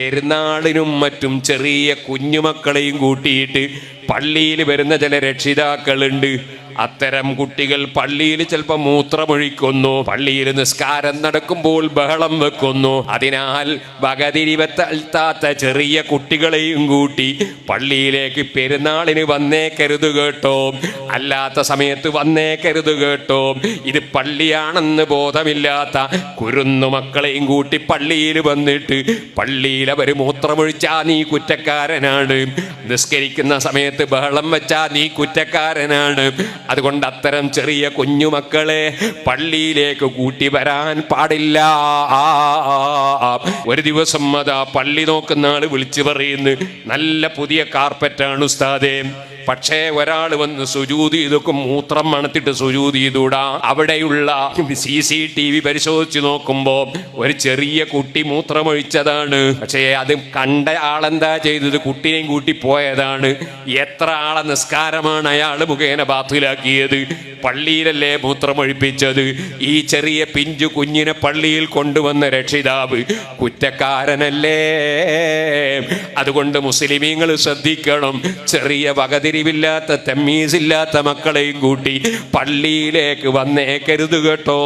പെരുന്നാളിനും മറ്റും ചെറിയ കുഞ്ഞുമക്കളെയും കൂട്ടിയിട്ട് പള്ളിയിൽ വരുന്ന ചില രക്ഷിതാക്കളുണ്ട്. അത്തരം കുട്ടികൾ പള്ളിയിൽ ചിലപ്പോൾ മൂത്രമൊഴിക്കുന്നു, പള്ളിയിൽ നിസ്കാരം നടക്കുമ്പോൾ ബഹളം വെക്കുന്നു. അതിനാൽ വകതിരിവെത്താത്ത ചെറിയ കുട്ടികളെയും കൂട്ടി പള്ളിയിലേക്ക് പെരുന്നാളിന് വന്നേക്കരുത് കേട്ടോ, അല്ലാത്ത സമയത്ത് വന്നേക്കരുത് കേട്ടോ. ഇത് പള്ളിയാണെന്ന് ബോധമില്ലാത്ത കുരുന്നു മക്കളെയും കൂട്ടി പള്ളിയിൽ വന്നിട്ട് പള്ളിയിൽ അവർ മൂത്രമൊഴിച്ചാ നീ കുറ്റക്കാരനാണ്, നിസ്കരിക്കുന്ന സമയത്ത് ബഹളം വെച്ചാ നീ കുറ്റക്കാരനാണ്. അതുകൊണ്ട് അത്തരം ചെറിയ കുഞ്ഞുമക്കളെ പള്ളിയിലേക്ക് കൂട്ടി വരാൻ പാടില്ല. ഒരു ദിവസം അതാ പള്ളി നോക്കുന്ന ആള് വിളിച്ചു പറയുന്നു, നല്ല പുതിയ കാർപ്പറ്റാണ് ഉസ്താദേ, പക്ഷേ ഒരാൾ വന്ന് സുജൂദ് ചെയ്തൊക്കെ മൂത്രം മണത്തിട്ട് സുജൂദ് ചെയ്തൂടാ. അവിടെയുള്ള CCTV പരിശോധിച്ച് നോക്കുമ്പോ ഒരു ചെറിയ കുട്ടി മൂത്രമൊഴിച്ചതാണ്. പക്ഷേ അത് കണ്ട ആളെന്താ ചെയ്തത്, കുട്ടിനെയും കൂട്ടി പോയതാണ്. എത്ര ആളെ നിസ്കാരമാണ് അയാൾ മുഖേന ബാത്തിലാക്കിയത്. പള്ളിയിലല്ലേ മൂത്രമൊഴിപ്പിച്ചത്. ഈ ചെറിയ പിഞ്ചു കുഞ്ഞിനെ പള്ളിയിൽ കൊണ്ടുവന്ന രക്ഷിതാവ് കുറ്റക്കാരനല്ലേ. അതുകൊണ്ട് മുസ്ലിമീങ്ങൾ ശ്രദ്ധിക്കണം, ചെറിയ വകതിരിവില്ലാത്ത തമ്മീസില്ലാത്ത മക്കളെയും കൂട്ടി പള്ളിയിലേക്ക് വന്നേക്കരുത് കേട്ടോ.